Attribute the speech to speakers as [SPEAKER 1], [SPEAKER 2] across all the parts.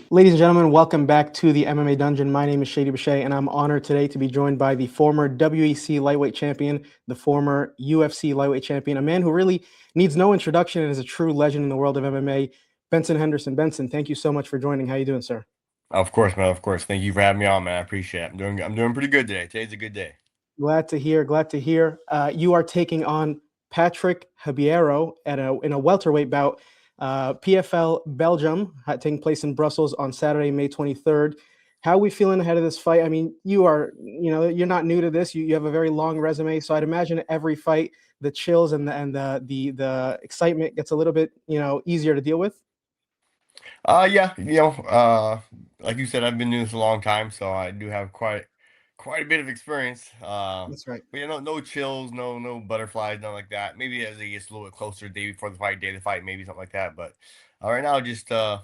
[SPEAKER 1] Ladies and gentlemen, welcome back to the MMA Dungeon. My name is Shady Boucher, and I'm honored today to be joined by the former WEC lightweight champion, the former UFC lightweight champion, a man who really needs no introduction and is a true legend in the world of MMA, Benson Henderson. Benson, thank you so much for joining. How you doing, sir?
[SPEAKER 2] Of course, man. Of course. Thank you for having me on, man. I appreciate it. I'm doing pretty good today. Today's a good day.
[SPEAKER 1] Glad to hear. Glad to hear. You are taking on Patrick Habirora in a welterweight bout. PFL Belgium taking place in Brussels on Saturday, May 23rd. How are we feeling ahead of this fight? I mean, you're not new to this. You have a very long resume, so I'd imagine every fight, the chills and the excitement gets a little bit easier to deal with.
[SPEAKER 2] Yeah, like you said, I've been doing this a long time, so I do have quite a bit of experience.
[SPEAKER 1] That's right.
[SPEAKER 2] But no chills, no butterflies, nothing like that. Maybe as it gets a little bit closer, day before the fight, day of the fight, maybe something like that. But right now, just I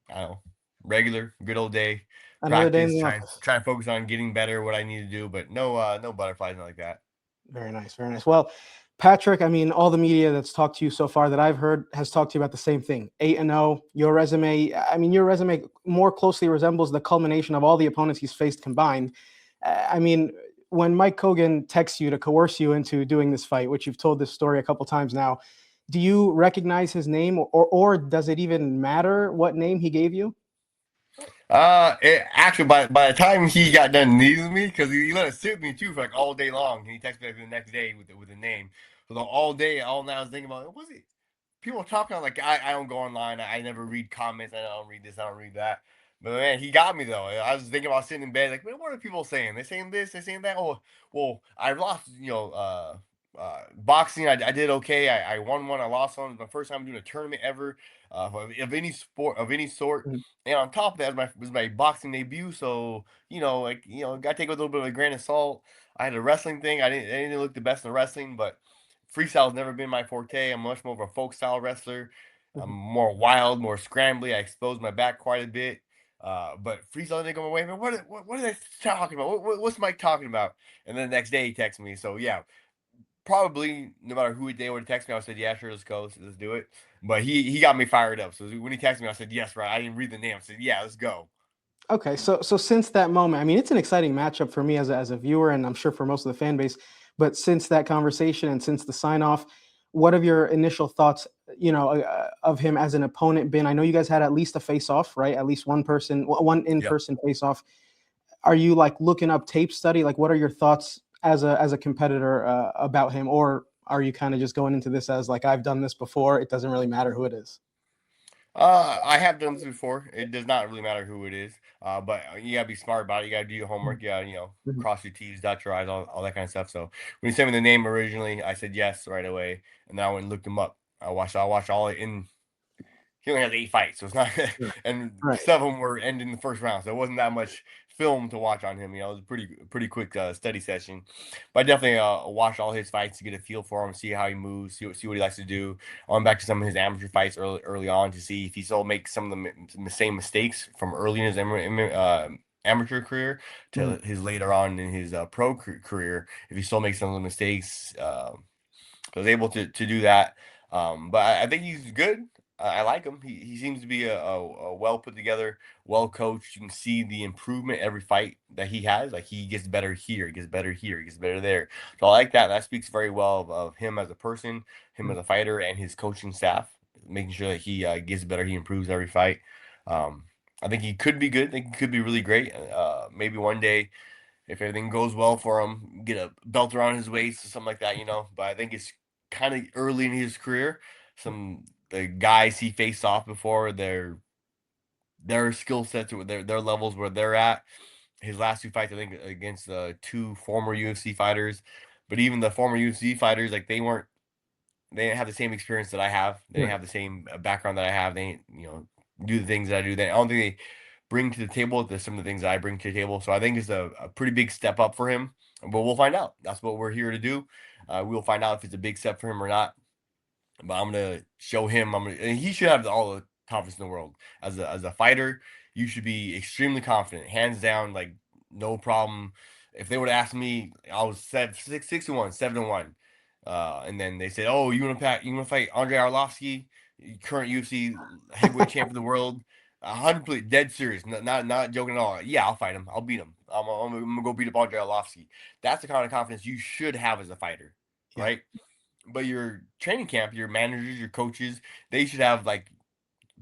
[SPEAKER 2] don't know, regular, good old day.
[SPEAKER 1] Another day in
[SPEAKER 2] Practice,
[SPEAKER 1] the
[SPEAKER 2] try
[SPEAKER 1] office.
[SPEAKER 2] try and focus on getting better, what I need to do, but no butterflies, nothing like that.
[SPEAKER 1] Very nice, very nice. Well, Patrick, I mean, all the media that's talked to you so far that I've heard has talked to you about the same thing. 8-0. Your resume, I mean, your resume more closely resembles the culmination of all the opponents he's faced combined. I mean, when Mike Kogan texts you to coerce you into doing this fight, which you've told this story a couple times now, do you recognize his name, or does it even matter what name he gave you?
[SPEAKER 2] Actually, by the time he got done needling me, because he let it sit with me too for like all day long, and he texted me like, the next day with the name. So the all day, all night, I was thinking about, was it? People talking like I don't go online. I never read comments. I don't read this. I don't read that. But man, he got me though. I was thinking about sitting in bed like, man, what are people saying? They're saying this. They're saying that. Oh, well, I lost. Boxing. I did okay. I won one. I lost one. It was my first time doing a tournament ever of any sport of any sort.
[SPEAKER 1] Mhm.
[SPEAKER 2] And on top of that, was my boxing debut. So gotta take it with a little bit of a grain of salt. I had a wrestling thing. I didn't look the best in wrestling, but freestyle's never been my forte. I'm much more of a folk style wrestler. I'm
[SPEAKER 1] Mhm.
[SPEAKER 2] more wild, more scrambly. I expose my back quite a bit. But freestyle didn't go my way. Man, what are they talking about? What's Mike talking about? And then the next day he texts me. So yeah, probably no matter who they would have texted me, I would have said, yeah, sure, let's go, let's do it. But he got me fired up. So when he texted me, I said, yes, right. I didn't read the name. I said, yeah, let's go.
[SPEAKER 1] Okay, so since that moment, I mean, it's an exciting matchup for me as a viewer, and I'm sure for most of the fan base. But since that conversation and since the sign off, what have your initial thoughts, of him as an opponent been? I know you guys had at least a face off, right? At least one in
[SPEAKER 2] Yep.
[SPEAKER 1] person face off. Are you like looking up tape study? Like, what are your thoughts as a competitor about him, or are you kind of just going into this as like I've done this before? It doesn't really matter who it is.
[SPEAKER 2] I have done this before. It does not really matter who it is. But you gotta be smart about it. You gotta do your homework. You gotta,
[SPEAKER 1] Mhm.
[SPEAKER 2] cross your T's, dot your I's, all that kind of stuff. So when you sent me the name originally, I said yes right away, and then I went and looked him up. I watched all in. He only has 8 fights, so it's not,
[SPEAKER 1] Sure.
[SPEAKER 2] and
[SPEAKER 1] Right.
[SPEAKER 2] 7 were ended in the first round, so it wasn't that much film to watch on him. It was a pretty quick study session. But I definitely watched all his fights to get a feel for him, see how he moves, see what he likes to do. I went back to some of his amateur fights early on to see if he still makes some of the same mistakes from early in his amateur career
[SPEAKER 1] Mhm.
[SPEAKER 2] to his later on in his pro career. If he still makes some of the mistakes, I was able to do that. But I think he's good. I like him. He seems to be a well put together, well coached. You can see the improvement every fight that he has. Like he gets better here, he gets better here, he gets better there. So I like that. That speaks very well of him as a person, him
[SPEAKER 1] Mhm.
[SPEAKER 2] as a fighter, and his coaching staff, making sure that he gets better, he improves every fight. Um, I think he could be good. I think he could be really great. Maybe one day, if everything goes well for him, get a belt around his waist or something like that. But I think it's kind of early in his career. Some the guys he faced off before, their skill sets or their levels where they're at. His last 2 fights, I think, against the 2 former UFC fighters, but even the former UFC fighters, like they didn't have the same experience that I have. They didn't
[SPEAKER 1] Right.
[SPEAKER 2] have the same background that I have. They didn't, do the things that I do. I don't think they bring to the table some of the things that I bring to the table. So I think it's a pretty big step up for him. But we'll find out. That's what we're here to do. We'll find out if it's a big step for him or not. But I'm gonna show him. And he should have all the confidence in the world as a fighter. You should be extremely confident, hands down, like no problem. If they would have asked me, I was 6-1, 7-1, and then they said, "Oh, you want to fight Andre Arlovsky, current UFC heavyweight champion of the world?" 100% dead serious, not joking at all. Yeah, I'll fight him. I'll beat him. I'm gonna go beat up Andre Arlovsky. That's the kind of confidence you should have as a fighter,
[SPEAKER 1] Yeah.
[SPEAKER 2] right? But your training camp, your managers, your coaches, they should have like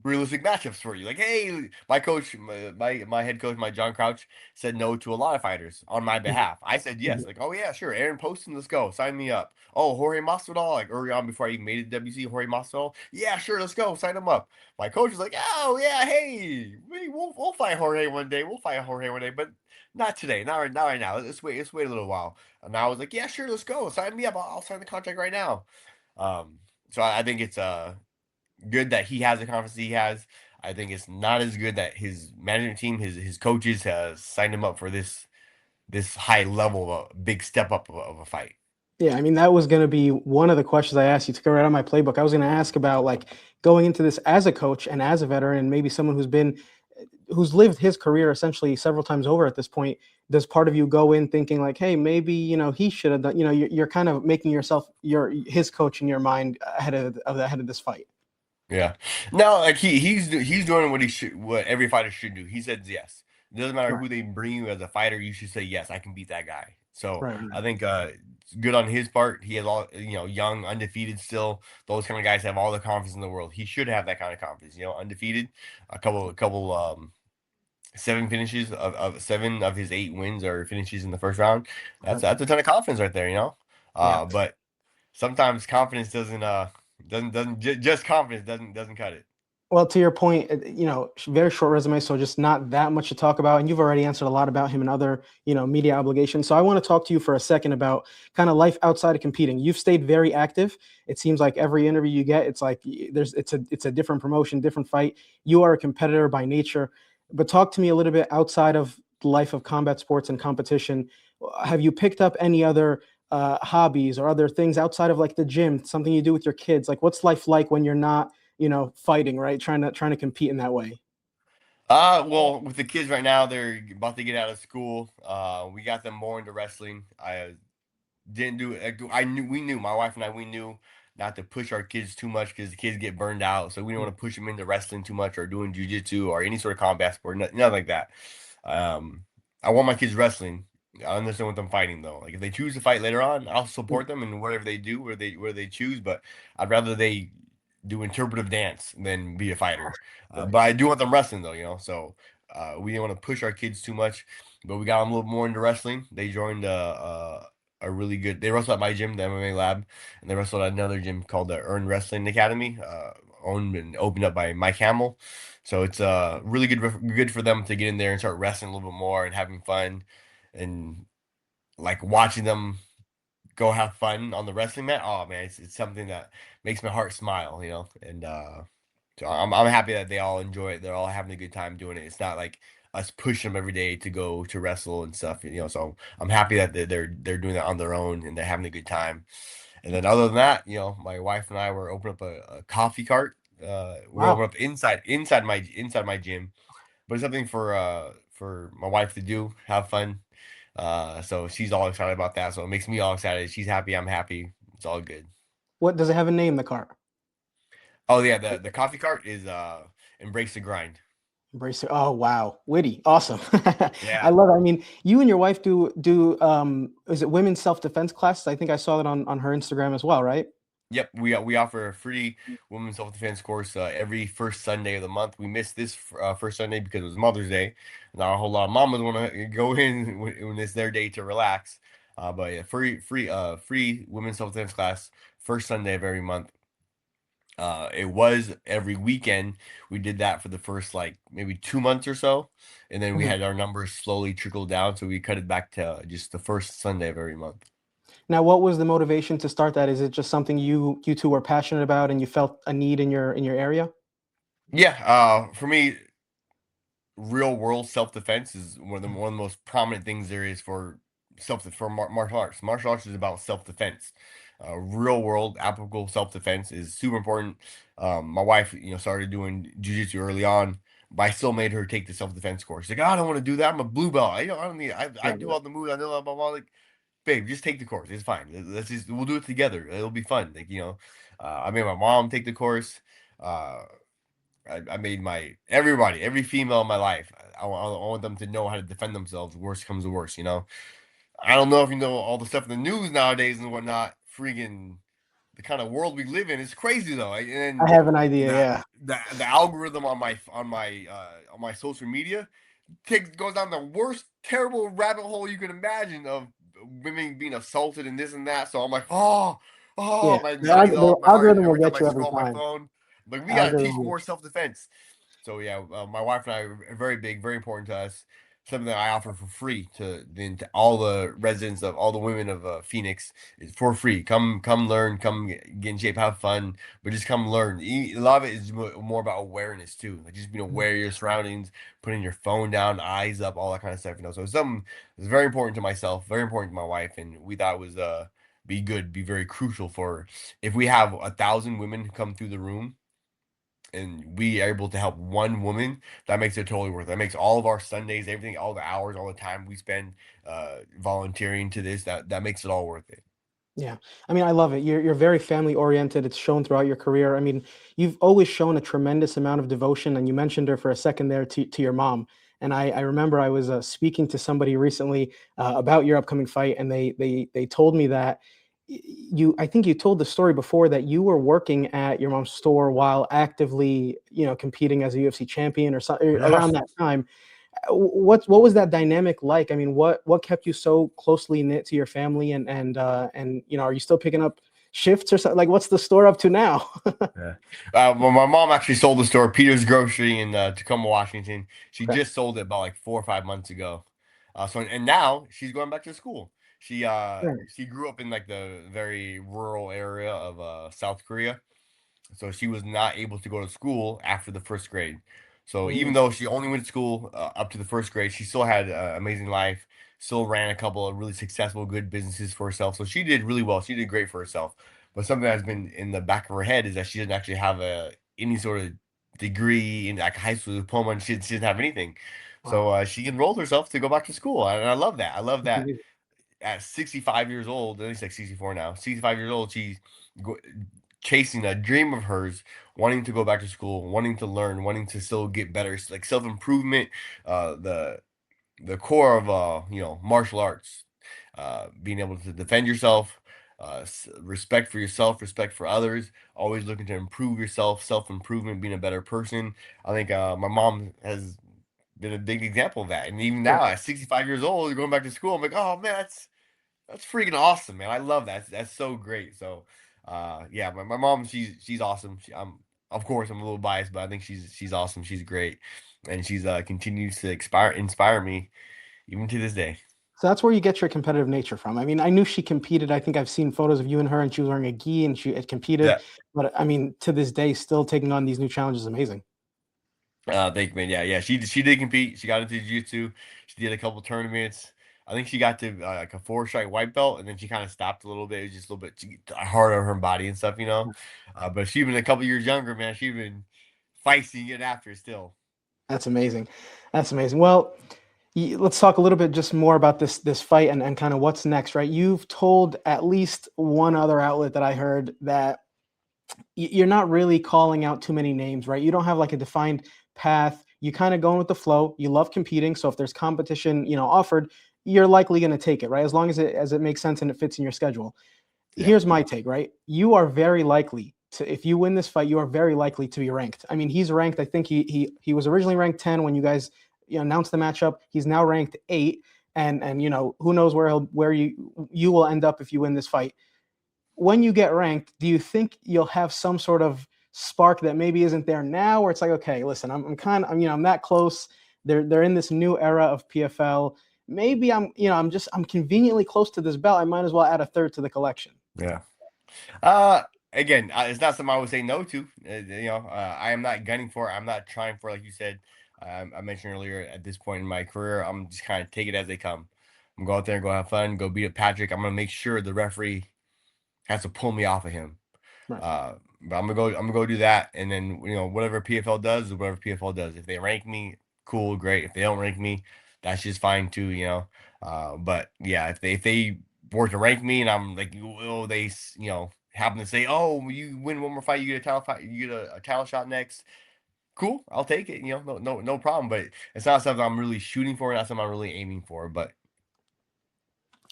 [SPEAKER 2] realistic matchups for you. Like, hey, my coach, my head coach, my John Crouch said no to a lot of fighters on my
[SPEAKER 1] Mhm.
[SPEAKER 2] behalf. I said yes.
[SPEAKER 1] Mhm.
[SPEAKER 2] Like, oh yeah, sure. Aaron Poston, let's go. Sign me up. Oh, Jorge Masvidal, like early on before I even made it to WC, Jorge Masvidal. Yeah, sure, let's go. Sign him up. My coach was like, oh yeah, hey, we'll fight Jorge one day. We'll fight Jorge one day, but not today. Not right now. Let's wait a little while. And I was like, yeah, sure, let's go. Sign me up. I'll sign the contract right now. So I think it's good that he has the confidence he has. I think it's not as good that his management team, his coaches, has signed him up for this high level of a big step up of a fight.
[SPEAKER 1] Yeah, I mean, that was going to be one of the questions I asked you to go right out of my playbook. I was going to ask about like going into this as a coach and as a veteran, and maybe someone who's lived his career essentially several times over at this point. Does part of you go in thinking like, hey, maybe he should have done? You're kind of making yourself his coach in your mind ahead of this fight.
[SPEAKER 2] Yeah. No, like he's doing what every fighter should do. He said yes. It doesn't matter
[SPEAKER 1] Right,
[SPEAKER 2] who they bring you as a fighter, you should say yes, I can beat that guy. So
[SPEAKER 1] right, right.
[SPEAKER 2] I think it's good on his part. He has all young, undefeated still. Those kind of guys have all the confidence in the world. He should have that kind of confidence, undefeated. A couple 7 finishes of 7 of his 8 wins are finishes in the first round. That's a ton of confidence right there.
[SPEAKER 1] Yeah.
[SPEAKER 2] But sometimes confidence doesn't just confidence doesn't cut it.
[SPEAKER 1] Well, to your point, very short resume, so just not that much to talk about. And you've already answered a lot about him and other, media obligations. So I want to talk to you for a second about kind of life outside of competing. You've stayed very active. It seems like every interview you get, it's like it's a different promotion, different fight. You are a competitor by nature. But talk to me a little bit outside of the life of combat sports and competition. Have you picked up any other hobbies or other things outside of like the gym, something you do with your kids? Like, what's life like when you're not fighting, right? Trying to compete in that way.
[SPEAKER 2] Well, with the kids right now, they're about to get out of school. We got them more into wrestling. I didn't do it. We knew, my wife and I, we knew not to push our kids too much because the kids get burned out. So we don't want to push them into wrestling too much or doing jujitsu or any sort of combat sport, nothing like that. Um, I want my kids wrestling. I understand what I'm fighting though. Like if they choose to fight later on, I'll support them in whatever they do, where they choose. But I'd rather they do interpretive dance than be a fighter.
[SPEAKER 1] Right.
[SPEAKER 2] But I do want them wrestling though. So we didn't want to push our kids too much, but we got them a little more into wrestling. They joined a really good. They wrestled at my gym, the MMA Lab, and they wrestled at another gym called the Earn Wrestling Academy, owned and opened up by Mike Hamill. So it's really good for them to get in there and start wrestling a little bit more and having fun, and like watching them go have fun on the wrestling mat. Oh man, it's something that makes my heart smile. And so I'm happy that they all enjoy it. They're all having a good time doing it. It's not like us pushing them every day to go to wrestle and stuff. So I'm happy that they're doing that on their own and they're having a good time. And then other than that, my wife and I were opening up a coffee cart. We're
[SPEAKER 1] Wow.
[SPEAKER 2] opening up inside my gym, but it's something for my wife to do, have fun. So she's all excited about that. So it makes me all excited. She's happy, I'm happy. It's all good.
[SPEAKER 1] What does it have a name, the car?
[SPEAKER 2] Oh yeah, the coffee cart is embrace the grind.
[SPEAKER 1] Embrace it. Oh wow, witty, awesome. I
[SPEAKER 2] Yeah.
[SPEAKER 1] love it. I mean, you and your wife do is it women's self-defense classes? I think I saw that on her Instagram as well, right?
[SPEAKER 2] Yep, we offer a free women's self defense course every first Sunday of the month. We missed this first Sunday because it was Mother's Day. Not a whole lot of mamas want to go in when it's their day to relax. But yeah, free women's self defense class first Sunday of every month. It was every weekend. We did that for the first like maybe 2 months or so, and then we
[SPEAKER 1] Mhm.
[SPEAKER 2] had our numbers slowly trickle down. So we cut it back to just the first Sunday of every month.
[SPEAKER 1] Now, what was the motivation to start that? Is it just something you two were passionate about and you felt a need in your area?
[SPEAKER 2] Yeah, for me, real world self defense is one of the most prominent things there is for martial arts. Martial arts is about self defense. Real world applicable self defense is super important. My wife, started doing jujitsu early on, but I still made her take the self defense course. She's like, "Oh, I don't want to do that. I'm a blue belt. I don't need. I
[SPEAKER 1] Right,
[SPEAKER 2] do
[SPEAKER 1] right.
[SPEAKER 2] all the moves. I know blah blah blah." Like, babe, just take the course. It's fine. We'll do it together. It'll be fun. Like, I made my mom take the course. Uh, I made every female in my life. I want them to know how to defend themselves. Worst comes to worst, you know. I don't know if you know all the stuff in the news nowadays and whatnot. Freaking the kind of world we live in is crazy though.
[SPEAKER 1] I
[SPEAKER 2] And
[SPEAKER 1] have an idea.
[SPEAKER 2] that
[SPEAKER 1] Yeah.
[SPEAKER 2] the algorithm on my social media goes down the worst terrible rabbit hole you can imagine of women being assaulted and this and that. So I'm like,
[SPEAKER 1] Yeah.
[SPEAKER 2] my anxiety's all up.
[SPEAKER 1] The
[SPEAKER 2] My heart
[SPEAKER 1] algorithm will
[SPEAKER 2] every time
[SPEAKER 1] get
[SPEAKER 2] I
[SPEAKER 1] you every
[SPEAKER 2] scroll my
[SPEAKER 1] time.
[SPEAKER 2] phone. Like we
[SPEAKER 1] The
[SPEAKER 2] got to
[SPEAKER 1] algorithm
[SPEAKER 2] teach
[SPEAKER 1] will get
[SPEAKER 2] more self defense. So yeah, my wife and I are very big, very important to us. Something that I offer for free to all the residents of all the women of Phoenix is for free. Come learn, come get in shape, have fun, but just come learn. A lot of it is more about awareness too, like just being
[SPEAKER 1] you.
[SPEAKER 2] aware of your surroundings, putting your phone down, eyes up, all that kind of stuff. You know, so it's something that's very important to myself, very important to my wife, and we thought it was be very crucial for if we have 1,000 women come through the room and we are able to help one woman, that makes it totally worth it. That makes all of our Sundays, everything, all the hours, all the time we spend volunteering to this, that makes it all worth it.
[SPEAKER 1] Yeah. I mean, I love it. You're very family oriented. It's shown throughout your career. I mean, you've always shown a tremendous amount of devotion, and you mentioned her for a second there to your mom. And I remember I was speaking to somebody recently about your upcoming fight, and they told me that I think you told the story before that you were working at your mom's store while actively, competing as a UFC champion or something
[SPEAKER 2] Yeah.
[SPEAKER 1] around that time. What was that dynamic like? I mean, what kept you so closely knit to your family, and are you still picking up shifts or something? Like, what's the store up to now?
[SPEAKER 2] Yeah. Well, my mom actually sold the store, Peter's Grocery in Tacoma, Washington. She
[SPEAKER 1] Okay.
[SPEAKER 2] just sold it about like 4 or 5 months ago. And now she's going back to school.
[SPEAKER 1] Right.
[SPEAKER 2] She grew up in like the very rural area of South Korea. So she was not able to go to school after the first grade. So even
[SPEAKER 1] Mm,
[SPEAKER 2] though she only went to school up to the first grade, she still had an amazing life. Still ran a couple of really successful, good businesses for herself. So she did really well. She did great for herself. But something that's been in the back of her head is that she doesn't actually have any sort of degree in like high school diploma, and she doesn't have anything.
[SPEAKER 1] wow.
[SPEAKER 2] So she enrolled herself to go back to school, and I love that. I love
[SPEAKER 1] That's
[SPEAKER 2] that
[SPEAKER 1] amazing.
[SPEAKER 2] at 65 years old, at least like 64 now, 65 years old, she's go- chasing a dream of hers, wanting to go back to school, wanting to learn, wanting to still get better, like self improvement, the core of martial arts, being able to defend yourself, respect for yourself, respect for others, always looking to improve yourself, self improvement, being a better person. I think my mom has been a big example of that, and even
[SPEAKER 1] Yeah.
[SPEAKER 2] now at 65 years old, going back to school, I'm like, oh man, that's freaking awesome, man. I love that. That's so great. So, yeah, my mom, she's awesome. Of course, I'm a little biased, but I think she's awesome. She's great, and she's continues to inspire me even to this day.
[SPEAKER 1] So that's where you get your competitive nature from. I mean, I knew she competed. I think I've seen photos of you and her, and she was wearing a gi, and she had competed.
[SPEAKER 2] Yeah.
[SPEAKER 1] But I mean, to this day, still taking on these new challenges is amazing.
[SPEAKER 2] Thank you, man. Yeah, yeah. She did compete. She got into jiu-jitsu. She did a couple tournaments. I think she got to like a four-stripe white belt, and then she kind of stopped a little bit. It was just a little bit hard on her body and stuff, you know. But she been a couple years younger, man. She been feisty and getting after it still.
[SPEAKER 1] That's amazing. That's amazing. Well, let's talk a little bit just more about this fight and kind of what's next, right? You've told at least one other outlet that I heard that you're not really calling out too many names, right? You don't have like a defined path. You kind of going with the flow. You love competing, so if there's competition, offered, you're likely going to take it, right? As long as it makes sense and it fits in your schedule.
[SPEAKER 2] Yeah.
[SPEAKER 1] Here's my take, right? You are very likely to, if you win this fight, you are very likely to be ranked. I mean, he's ranked. I think he was originally ranked 10 when you guys announced the matchup. He's now ranked 8, and who knows where you will end up if you win this fight. When you get ranked, do you think you'll have some sort of spark that maybe isn't there now, where it's like, okay, listen, I'm that close. They're in this new era of PFL. Maybe I'm conveniently close to this belt. I might as well add a third to the collection.
[SPEAKER 2] Yeah. Again, it's not something I would say no to. I am not gunning for it. I'm not trying for it, like you said. I mentioned earlier. At this point in my career, I'm just kind of take it as they come. I'm go out there and go have fun, go beat up Patrick. I'm gonna make sure the referee has to pull me off of him.
[SPEAKER 1] Right.
[SPEAKER 2] But I'm gonna go do that, and then whatever PFL does is whatever PFL does. If they rank me, cool, great. If they don't rank me, that's just fine too. But yeah, if they were to rank me and I'm like, oh, happen to say, oh, you win one more fight, you get a title fight, you get a title shot next. cool. I'll take it. No problem. But it's not something I'm really shooting for. Not something I'm really aiming for. But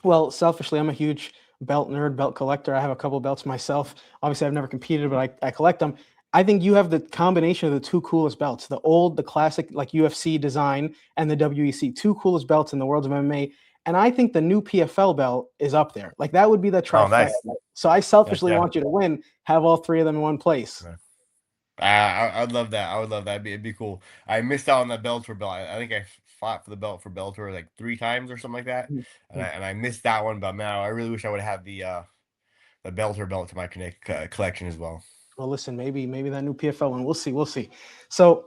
[SPEAKER 1] Well, selfishly, I'm a huge belt nerd, belt collector. I have a couple belts myself. Obviously, I've never competed, but I collect them. I think you have the combination of the two coolest belts, the classic like UFC design and the WEC, two coolest belts in the world of MMA. And I think the new PFL belt is up there. Like that would be the
[SPEAKER 2] oh,
[SPEAKER 1] trifecta.
[SPEAKER 2] nice.
[SPEAKER 1] So I selfishly
[SPEAKER 2] Yeah.
[SPEAKER 1] want you to win, have all three of them in one place.
[SPEAKER 2] I'd love that. I would love that. It'd be cool. I missed out on that Bellator belt. I think I fought for the belt for Bellator like 3 times or something like that, and I missed that one. But man, I really wish I would have had the Bellator belt to my collection as well.
[SPEAKER 1] Well, listen, maybe that new PFL one. We'll see. We'll see. So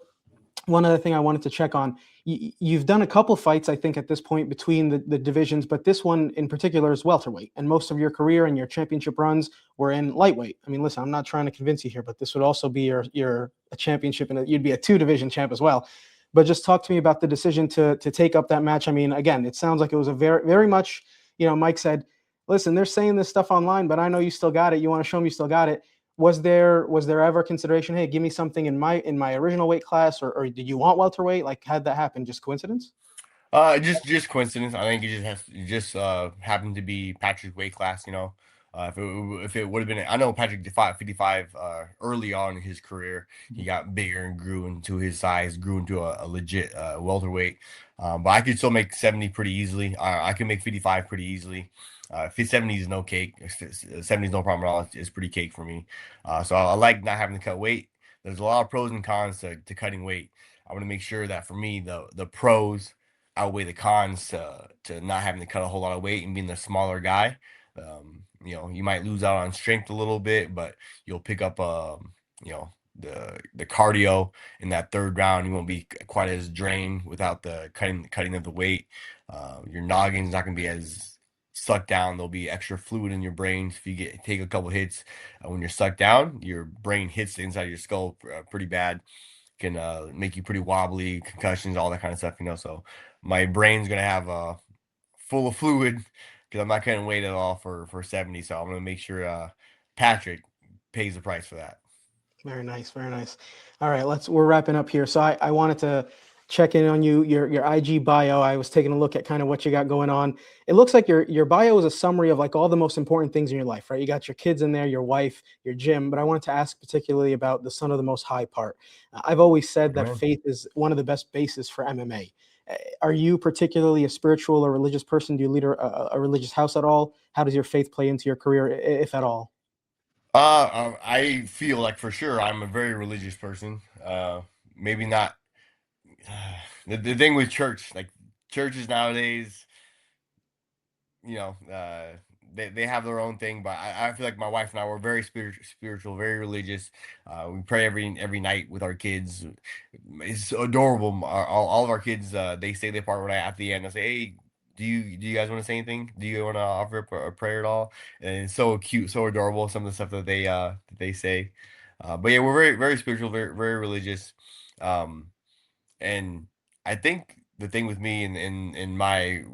[SPEAKER 1] one other thing I wanted to check on, you've done a couple fights, I think, at this point between the divisions, but this one in particular is welterweight. And most of your career and your championship runs were in lightweight. I mean, listen, I'm not trying to convince you here, but this would also be your a championship, and you'd be a 2 division champ as well. But just talk to me about the decision to take up that match. I mean, again, it sounds like it was a very much, Mike said, listen, they're saying this stuff online, but I know you still got it. You want to show me you still got it. Was there ever consideration, hey, give me something in my original weight class, or did you want welterweight? Like, how'd that happen? Just coincidence?
[SPEAKER 2] Just coincidence. I think it just happened to be Patrick's weight class. If it would have been, I know Patrick fought 55 early on in his career. He got bigger and grew into his size, grew into a legit welterweight. But I could still make 70 pretty easily. I can make 55 pretty easily. 70 is no cake. 70 is no problem at all. It's pretty cake for me. So I like not having to cut weight. There's a lot of pros and cons to cutting weight. I want to make sure that for me, the pros outweigh the cons to not having to cut a whole lot of weight and being the smaller guy. You might lose out on strength a little bit, but you'll pick up the cardio in that third round. You won't be quite as drained without the cutting of the weight. Your noggin's not going to be as sucked down. There'll be extra fluid in your brain. If you take a couple hits when you're sucked down, your brain hits the inside of your skull pretty bad. Can make you pretty wobbly, concussions, all that kind of stuff. So my brain's gonna have full of fluid because I'm not cutting weight at all for 70. So I'm gonna make sure Patrick pays the price for that.
[SPEAKER 1] Very nice, very nice. All right, we're wrapping up here. So I wanted to check in on your IG bio. I was taking a look at kind of what you got going on. It looks like your bio is a summary of like all the most important things in your life, right? You got your kids in there, your wife, your gym, but I wanted to ask particularly about the son of the most high part. I've always said that faith is one of the best bases for MMA. Are you particularly a spiritual or religious person? Do you lead a religious house at all? How does your faith play into your career, if at all?
[SPEAKER 2] I feel like for sure I'm a very religious person. Maybe not. The thing with church, like churches nowadays, you know, they have their own thing, but I feel like my wife and I were very spiritual, very religious. We pray every night with our kids. It's adorable. All of our kids, they say their part right at the end. I say, hey. Do you guys want to say anything? Do you want to offer a prayer at all? And it's so cute, so adorable. Some of the stuff that they say, but yeah, we're very spiritual, very religious, and I think the thing with me in my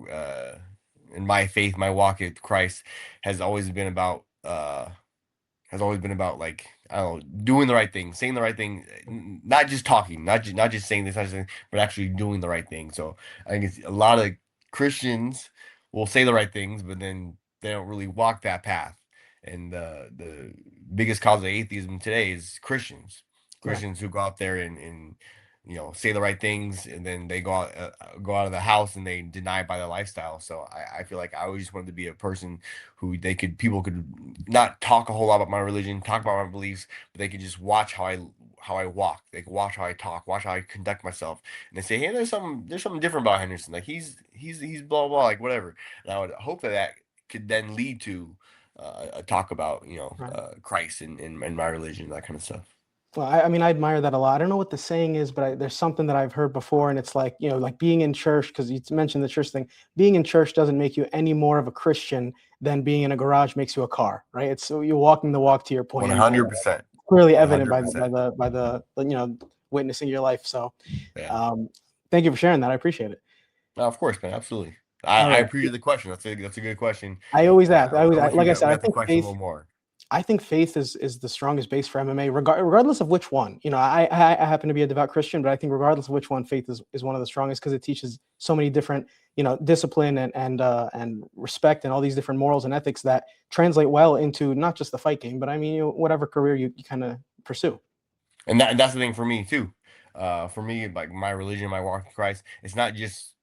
[SPEAKER 2] faith, my walk with Christ has always been about like I don't know, doing the right thing, saying the right thing, not just talking, not just saying this, but actually doing the right thing. So I think it's a lot of Christians will say the right things, but then they don't really walk that path. And the biggest cause of atheism today is Christians,
[SPEAKER 1] Right.
[SPEAKER 2] Christians who go out there and say the right things, and then they go out of the house and they deny by their lifestyle. So I feel like I always just wanted to be a person who people could not talk a whole lot about my religion, talk about my beliefs, but they could just watch how I walk. They could watch how I talk, watch how I conduct myself, and they say, hey, there's something different about Henderson. Like he's blah blah, like whatever. And I would hope that could then lead to a talk about
[SPEAKER 1] Right.
[SPEAKER 2] Christ and my religion, that kind of stuff.
[SPEAKER 1] Well, I mean, I admire that a lot. I don't know what the saying is, but there's something that I've heard before, and it's like, like being in church, because you mentioned the church thing. Being in church doesn't make you any more of a Christian than being in a garage makes you a car, right? It's so you're walking the walk to your point, and
[SPEAKER 2] 100%.
[SPEAKER 1] clearly evident by
[SPEAKER 2] 100%.
[SPEAKER 1] the witnessing your life. So,
[SPEAKER 2] Yeah.
[SPEAKER 1] thank you for sharing that. I appreciate it.
[SPEAKER 2] No, of course, man. Absolutely.
[SPEAKER 1] All
[SPEAKER 2] I
[SPEAKER 1] right.
[SPEAKER 2] appreciate the question. That's a good question.
[SPEAKER 1] I always ask.
[SPEAKER 2] I wish
[SPEAKER 1] like I
[SPEAKER 2] we
[SPEAKER 1] said, I
[SPEAKER 2] got the
[SPEAKER 1] think
[SPEAKER 2] question a
[SPEAKER 1] faith.
[SPEAKER 2] little more.
[SPEAKER 1] I think faith is the strongest base for MMA, regardless of which one. You know, I happen to be a devout Christian, but I think regardless of which one, faith is one of the strongest because it teaches so many different, you know, discipline and respect and all these different morals and ethics that translate well into not just the fight game, but I mean, you know, whatever career you kind of pursue.
[SPEAKER 2] And that's the thing for me too. For me, like my religion, my walk with Christ, it's not just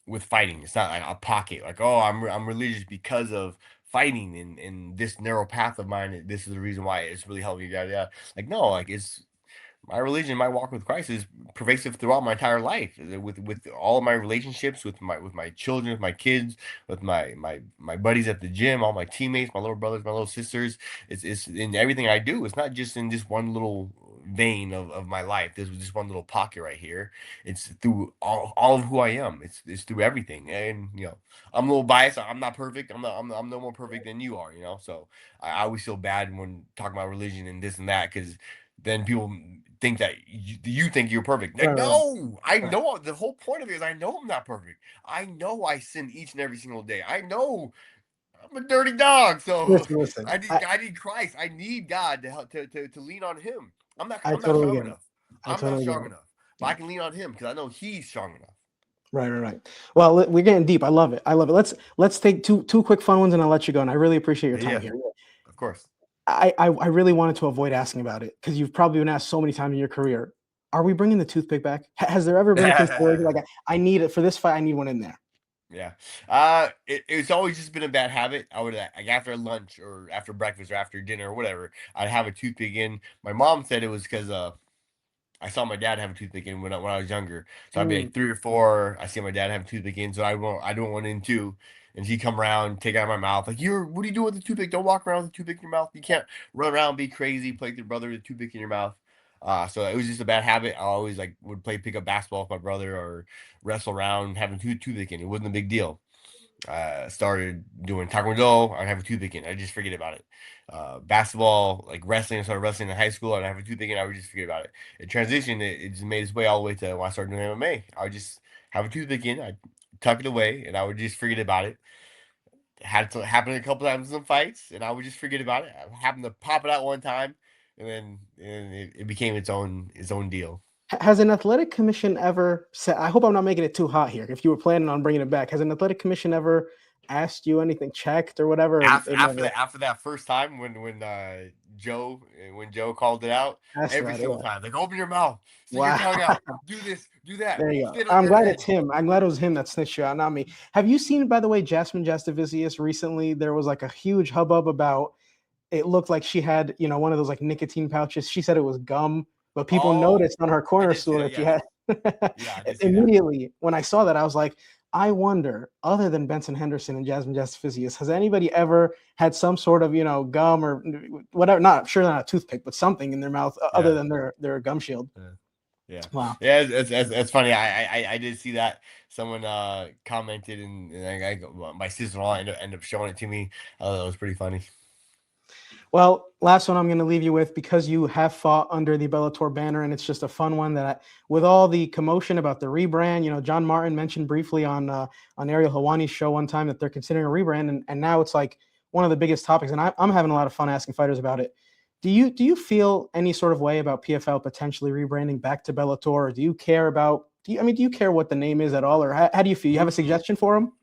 [SPEAKER 2] with fighting. It's not like a pocket, like, oh, I'm religious because of fighting in this narrow path of mine. This is the reason why it's really helped me. Yeah. Like, no, like it's my religion, my walk with Christ is pervasive throughout my entire life. With all of my relationships, with my children, with my kids, with my buddies at the gym, all my teammates, my little brothers, my little sisters. It's in everything I do. It's not just in just one little vein of my life. There's just one little pocket right here. It's through all of who I am. It's through everything. And you know, I'm a little biased. I'm not perfect. I'm no more perfect than you are. You know, so I always feel bad when talking about religion and this and that because then people think that you think you're perfect. Like,
[SPEAKER 1] Right, right,
[SPEAKER 2] no, I
[SPEAKER 1] right.
[SPEAKER 2] know the whole point of it is I know I'm not perfect. I know I sin each and every single day. I know I'm a dirty dog. So
[SPEAKER 1] Listen.
[SPEAKER 2] I need Christ. I need God to help to lean on him.
[SPEAKER 1] I
[SPEAKER 2] I'm not
[SPEAKER 1] totally
[SPEAKER 2] strong
[SPEAKER 1] get it.
[SPEAKER 2] enough.
[SPEAKER 1] I
[SPEAKER 2] I'm not
[SPEAKER 1] totally get
[SPEAKER 2] strong
[SPEAKER 1] it.
[SPEAKER 2] enough. But I
[SPEAKER 1] Yeah.
[SPEAKER 2] can lean on him because I know he's strong enough.
[SPEAKER 1] Right, right, right. Well, we're getting deep. I love it. I love it. Let's take two quick fun ones and I'll let you go. And I really appreciate your time
[SPEAKER 2] Yeah,
[SPEAKER 1] here.
[SPEAKER 2] of course.
[SPEAKER 1] I really wanted to avoid asking about it because you've probably been asked so many times in your career. Are we bringing the toothpick back? Has there ever been a consideration like I need it for this fight? I need one in there.
[SPEAKER 2] Yeah. It's always just been a bad habit. I would like after lunch or after breakfast or after dinner or whatever, I'd have a toothpick in. My mom said it was because I saw my dad have a toothpick in when I was younger. So I'd be
[SPEAKER 1] Mm,
[SPEAKER 2] like 3 or 4. I see my dad have a toothpick in, so I don't want in too. And he'd come around, take it out of my mouth, like what are you doing with the toothpick? Don't walk around with the toothpick in your mouth. You can't run around, be crazy, play with your brother with a toothpick in your mouth. So it was just a bad habit. I always like would play pick up basketball with my brother or wrestle around having toothpick in. It wasn't a big deal. Started doing taekwondo, I'd have a toothpick in. I just forget about it. Basketball, like wrestling, I started wrestling in high school. I'd have a toothpick in. I would just forget about it. It transitioned. It just made its way all the way to when I started doing MMA. I would just have a toothpick in. I'd tuck it away, and I would just forget about it. It had to happen a couple times in some fights, and I would just forget about it. I happened to pop it out one time, and it became its own deal.
[SPEAKER 1] Has an athletic commission ever said? I hope I'm not making it too hot here. If you were planning on bringing it back, has an athletic commission ever asked you anything, checked or whatever? It never
[SPEAKER 2] After that first time when Joe called it out,
[SPEAKER 1] asked
[SPEAKER 2] every
[SPEAKER 1] about it.
[SPEAKER 2] single time, like open your mouth, stick your
[SPEAKER 1] Wow.
[SPEAKER 2] tongue out, do this, do that,
[SPEAKER 1] There you go.
[SPEAKER 2] spit on
[SPEAKER 1] I'm
[SPEAKER 2] your
[SPEAKER 1] glad it's
[SPEAKER 2] head.
[SPEAKER 1] him. I'm glad it was him that snitched you out, not me. Have you seen, by the way, Jasmine Jastovicius recently? There was like a huge hubbub about it looked like she had, you know, one of those like nicotine pouches. She said it was gum, but people
[SPEAKER 2] Oh,
[SPEAKER 1] noticed on her
[SPEAKER 2] I
[SPEAKER 1] corner
[SPEAKER 2] did see
[SPEAKER 1] stool
[SPEAKER 2] that.
[SPEAKER 1] that she
[SPEAKER 2] Yes,
[SPEAKER 1] had
[SPEAKER 2] yeah, I did see that.
[SPEAKER 1] immediately when I saw that, I was like, I wonder, other than Benson Henderson and Jasmine Jastovicius, has anybody ever had some sort of, you know, gum or whatever? Not sure not a toothpick, but something in their mouth other
[SPEAKER 2] Yeah,
[SPEAKER 1] than their gum shield.
[SPEAKER 2] yeah, yeah,
[SPEAKER 1] Wow.
[SPEAKER 2] yeah. It's funny. I did see that. Someone commented, and my sister-in-law ended up showing it to me. That was pretty funny.
[SPEAKER 1] Well, last one I'm going to leave you with because you have fought under the Bellator banner, and it's just a fun one that, with all the commotion about the rebrand, you know, John Martin mentioned briefly on Ariel Hawani's show one time that they're considering a rebrand, and now it's like one of the biggest topics, and I'm having a lot of fun asking fighters about it. Do you feel any sort of way about PFL potentially rebranding back to Bellator, or do you care about? Do you care what the name is at all, or how do you feel? You have a suggestion for them?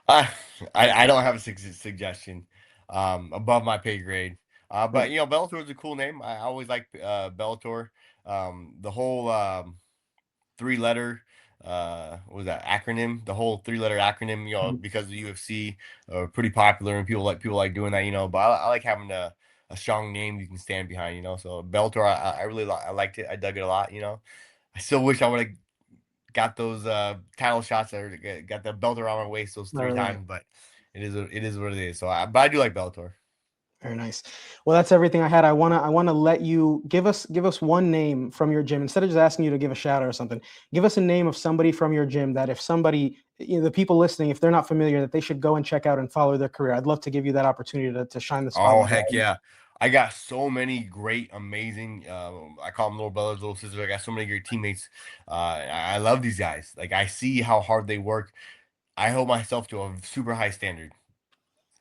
[SPEAKER 2] I I don't have a suggestion above my pay grade. But
[SPEAKER 1] Right.
[SPEAKER 2] you know, Bellator is a cool name. I always like Bellator. The whole 3 letter what was that acronym? The whole 3 letter acronym, you know,
[SPEAKER 1] Mhm.
[SPEAKER 2] because the UFC pretty popular and people like doing that, you know. But I like having a strong name you can stand behind, you know. So Bellator, I really I liked it. I dug it a lot, you know. I still wish I would have got those title shots or got the belt around my waist those
[SPEAKER 1] Right,
[SPEAKER 2] three
[SPEAKER 1] right, right.
[SPEAKER 2] times, but it is what it is. So but I do like Bellator.
[SPEAKER 1] Very nice. Well, that's everything I had. I wanna let you give us one name from your gym instead of just asking you to give a shout out or something. Give us a name of somebody from your gym that if somebody, you know, the people listening, if they're not familiar, that they should go and check out and follow their career. I'd love to give you that opportunity to shine the
[SPEAKER 2] Oh
[SPEAKER 1] spotlight
[SPEAKER 2] heck
[SPEAKER 1] on.
[SPEAKER 2] yeah. I got so many great, amazing. I call them little brothers, little sisters. I got so many great teammates. I love these guys. Like I see how hard they work. I hold myself to a super high standard.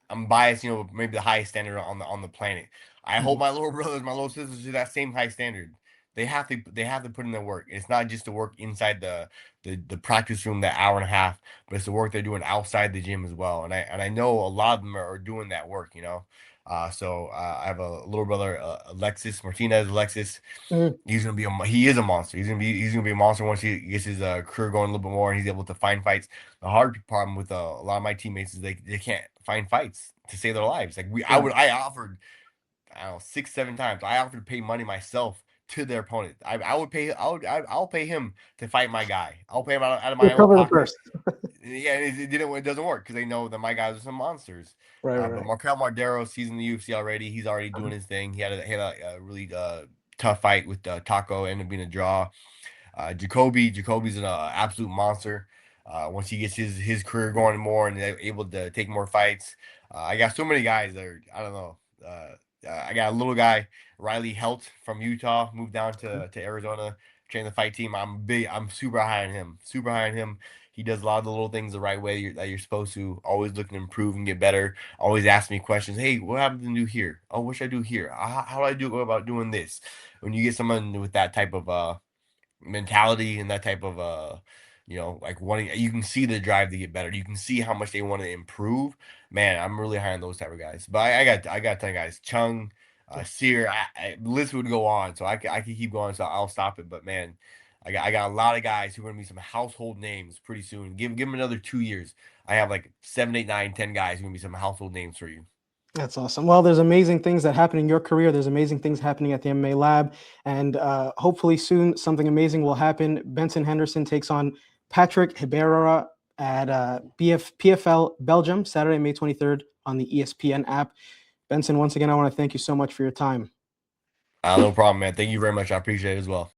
[SPEAKER 2] I'm biased, you know, maybe the highest standard on the planet. I hold
[SPEAKER 1] Mhm.
[SPEAKER 2] my little brothers, my little sisters to that same high standard. They have to put in their work. It's not just the work inside the practice room, that hour and a half, but it's the work they're doing outside the gym as well. And I know a lot of them are doing that work, you know. I have a little brother, Alexis Martinez. Alexis,
[SPEAKER 1] Mhm.
[SPEAKER 2] he is a monster. He's gonna be a monster once he gets his career going a little bit more and he's able to find fights. The hard problem with a lot of my teammates is they can't find fights to save their lives. Like
[SPEAKER 1] Right.
[SPEAKER 2] I offered, I don't know, 6 7 times. I offered to pay money myself to their opponent. I'll pay him to fight my guy. I'll pay him out of
[SPEAKER 1] You
[SPEAKER 2] my own
[SPEAKER 1] cover the
[SPEAKER 2] pocket.
[SPEAKER 1] first.
[SPEAKER 2] Yeah, it doesn't work because they know that my guys are some monsters.
[SPEAKER 1] Right, right,
[SPEAKER 2] But
[SPEAKER 1] right.
[SPEAKER 2] Markel Marderos, he's in the UFC already. He's already doing his thing. He had a really tough fight with Taco, ended up being a draw. Jacoby's an absolute monster. Once he gets his career going more and they're able to take more fights, I got so many guys that are, I don't know. I got a little guy, Riley Helt from Utah, moved down to Arizona, train the fight team. I'm super high on him. Super high on him. He does a lot of the little things the right way that you're supposed to. Always looking to improve and get better. Always ask me questions. Hey, what happened to do here? Oh, what should I do here? How do I go about doing this? When you get someone with that type of mentality and that type of like wanting, you can see the drive to get better, you can see how much they want to improve. Man, I'm really high on those type of guys, but I got 10 guys. Chung,
[SPEAKER 1] Yeah.
[SPEAKER 2] Sear, list would go on, so I could keep going, so I'll stop it. But man, I got a lot of guys who are gonna be some household names pretty soon. Give them another 2 years. I have like 7 8 9 10 guys who are gonna be some household names for you.
[SPEAKER 1] That's awesome. Well, there's amazing things that happen in your career. There's amazing things happening at the MMA Lab, and hopefully soon something amazing will happen. Benson Henderson takes on Patrick Habirora at PFL Belgium, Saturday, May 23rd on the ESPN app. Benson, once again, I want to thank you so much for your time.
[SPEAKER 2] No problem, man. Thank you very much. I appreciate it as well.